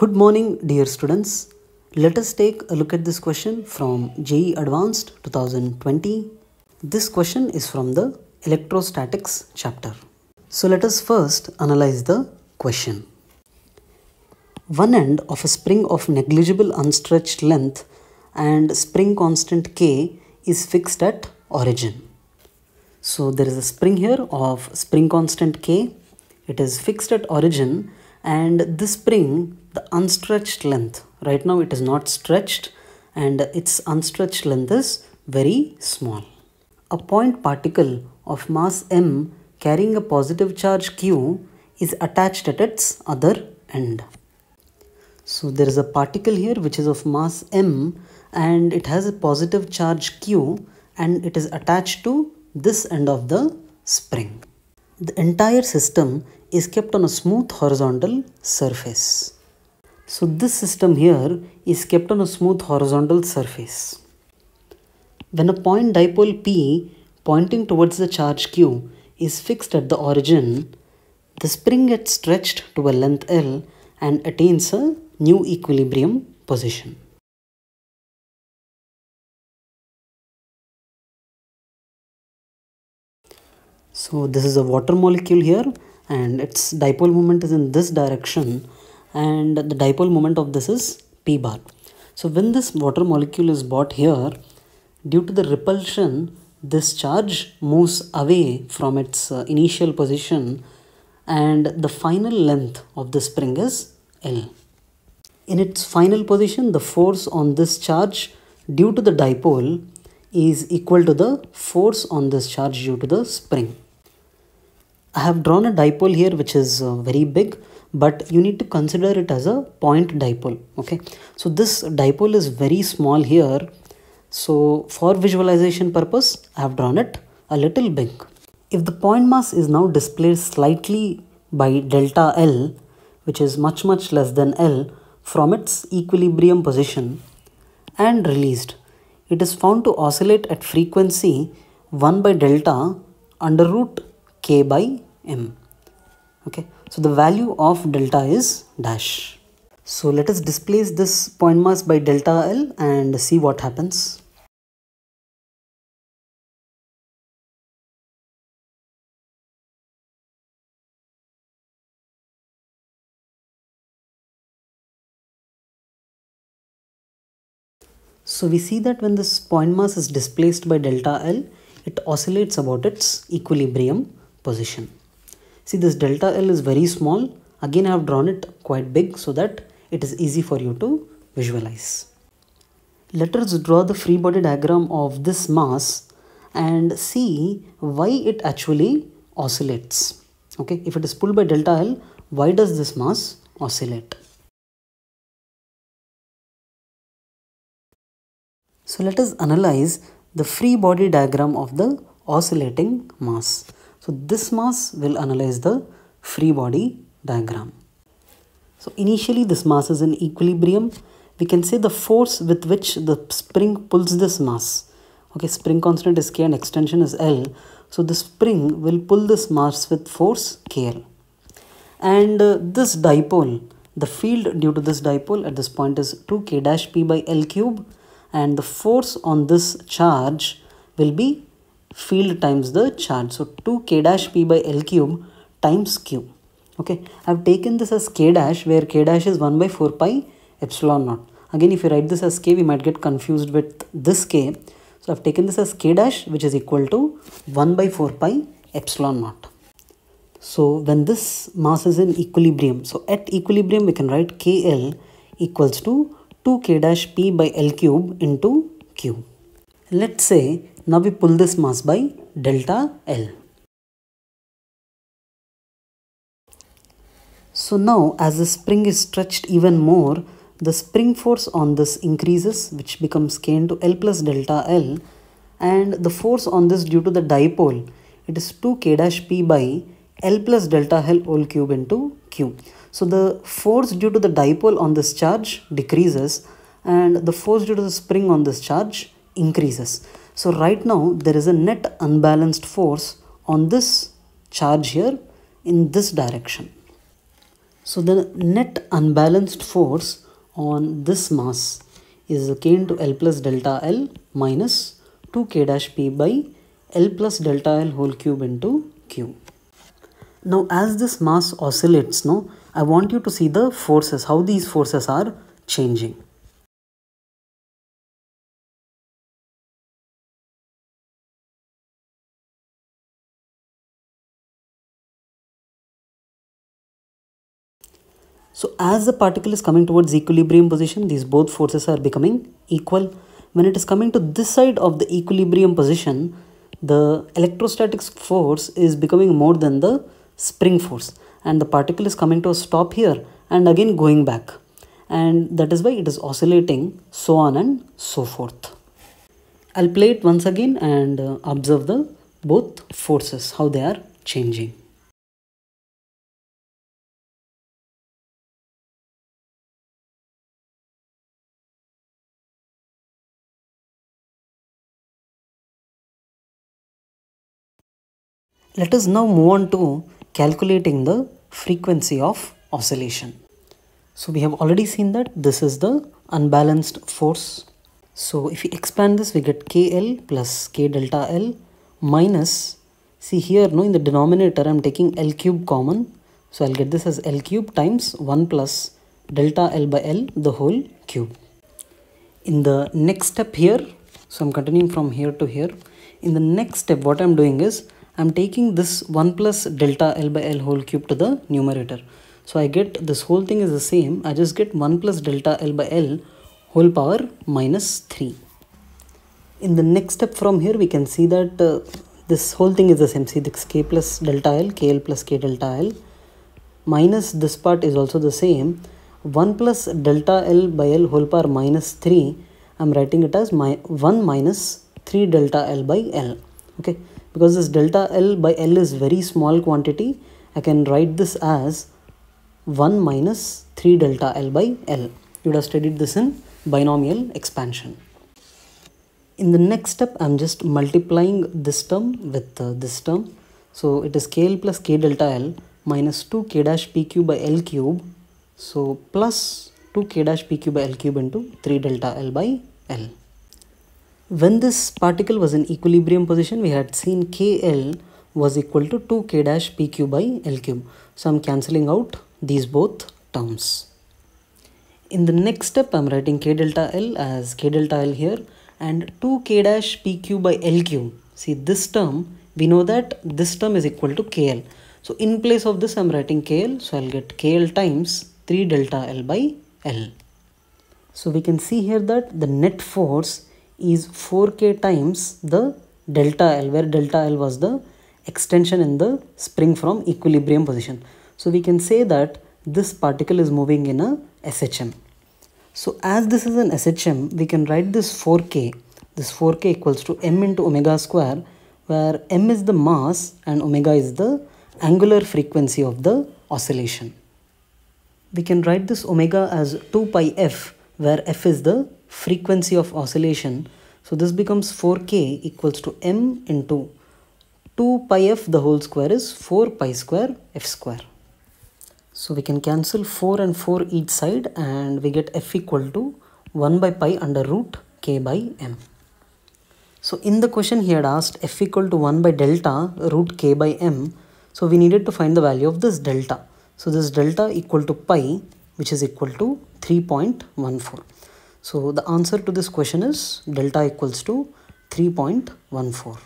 Good morning, dear students. Let us take a look at this question from JEE Advanced 2020. This question is from the Electrostatics chapter. So let us first analyze the question. One end of a spring of negligible unstretched length and spring constant K is fixed at origin. So there is a spring here of spring constant K. It is fixed at origin, and this spring, the unstretched length, right now it is not stretched and its unstretched length is very small. A point particle of mass m carrying a positive charge q is attached at its other end. So there is a particle here which is of mass m and it has a positive charge q and it is attached to this end of the spring. The entire system is kept on a smooth horizontal surface. So this system here is kept on a smooth horizontal surface. When a point dipole P pointing towards the charge Q is fixed at the origin, the spring gets stretched to a length L and attains a new equilibrium position. So this is a water molecule here and its dipole moment is in this direction and the dipole moment of this is P bar. So when this water molecule is brought here, due to the repulsion, this charge moves away from its initial position and the final length of the spring is L. In its final position, the force on this charge due to the dipole is equal to the force on this charge due to the spring. I have drawn a dipole here which is very big, but you need to consider it as a point dipole. Okay, so this dipole is very small here. So for visualization purpose, I have drawn it a little big. If the point mass is now displaced slightly by delta L, which is much less than L, from its equilibrium position and released, it is found to oscillate at frequency 1 by delta under root K by M. Okay, so the value of delta is dash. So let us displace this point mass by delta L and see what happens. So we see that when this point mass is displaced by delta L, it oscillates about its equilibrium position. See, this delta L is very small. Again, I have drawn it quite big so that it is easy for you to visualize. Let us draw the free body diagram of this mass and see why it actually oscillates. Okay, if it is pulled by delta L, why does this mass oscillate? So let us analyze the free body diagram of the oscillating mass. So this mass will analyze the free body diagram. So initially this mass is in equilibrium. We can say the force with which the spring pulls this mass. Okay, spring constant is K and extension is L. So the spring will pull this mass with force KL. And this dipole, the field due to this dipole at this point is 2K dash P by L cube. And the force on this charge will be field times the charge. So 2K dash P by L cube times Q. Okay, I have taken this as K dash where K dash is 1 by 4 pi epsilon naught. Again, if you write this as K, we might get confused with this K. So I have taken this as K dash which is equal to 1 by 4 pi epsilon naught. So when this mass is in equilibrium, so at equilibrium we can write KL equals to 2K dash P by L cube into Q. Let's say now we pull this mass by delta L. So now as the spring is stretched even more, the spring force on this increases, which becomes K into L plus delta L, and the force on this due to the dipole, it is 2K dash P by L plus delta L whole cube into Q. So the force due to the dipole on this charge decreases and the force due to the spring on this charge increases. So right now there is a net unbalanced force on this charge here in this direction. So the net unbalanced force on this mass is k into L plus delta L minus 2k dash P by L plus delta L whole cube into Q. Now as this mass oscillates, I want you to see the forces, how these forces are changing. So as the particle is coming towards equilibrium position, these both forces are becoming equal. When it is coming to this side of the equilibrium position, the electrostatic force is becoming more than the spring force, and the particle is coming to a stop here and again going back, and that is why it is oscillating, so on and so forth. I'll play it once again and observe the both forces, how they are changing. Let us now move on to calculating the frequency of oscillation. So we have already seen that this is the unbalanced force. So if we expand this, we get KL plus K delta L minus, see here, in the denominator I'm taking L cube common. So I'll get this as L cube times 1 plus delta L by L the whole cube. In the next step here, so I'm continuing from here to here. In the next step, what I'm doing is I'm taking this 1 plus delta L by L whole cube to the numerator. So I get this whole thing is the same. I just get 1 plus delta L by L whole power minus 3. In the next step from here, we can see that this whole thing is the same. See, this K plus delta L, KL plus K delta L minus this part is also the same. 1 plus delta L by L whole power minus 3. I'm writing it as 1 minus 3 delta L by L. Okay, because this delta L by L is very small quantity, I can write this as 1 minus 3 delta L by L. You would have studied this in binomial expansion. In the next step, I'm just multiplying this term with this term. So it is KL plus K delta L minus 2k dash pq by L cube. So plus 2k dash pq by L cube into 3 delta L by L. When this particle was in equilibrium position, we had seen KL was equal to 2k dash pq by L cube. So I'm cancelling out these both terms. In the next step, I'm writing K delta L as K delta L here and 2k dash pq by L cube. See this term, we know that this term is equal to KL. So in place of this, I'm writing KL. So I'll get KL times 3 delta L by L. So we can see here that the net force is 4k times the delta L, where delta L was the extension in the spring from equilibrium position. So we can say that this particle is moving in a SHM. So as this is an SHM, we can write this 4k. This 4k equals to m into omega square, where m is the mass and omega is the angular frequency of the oscillation. We can write this omega as 2 pi f, where f is the frequency of oscillation. So this becomes 4k equals to m into 2 pi f the whole square is 4 pi square f square. So we can cancel 4 and 4 each side and we get f equal to 1 by pi under root k by m. So in the question he had asked f equal to 1 by delta root k by m. So we needed to find the value of this delta. So this delta equal to pi, which is equal to 3.14. So the answer to this question is delta equals to 3.14.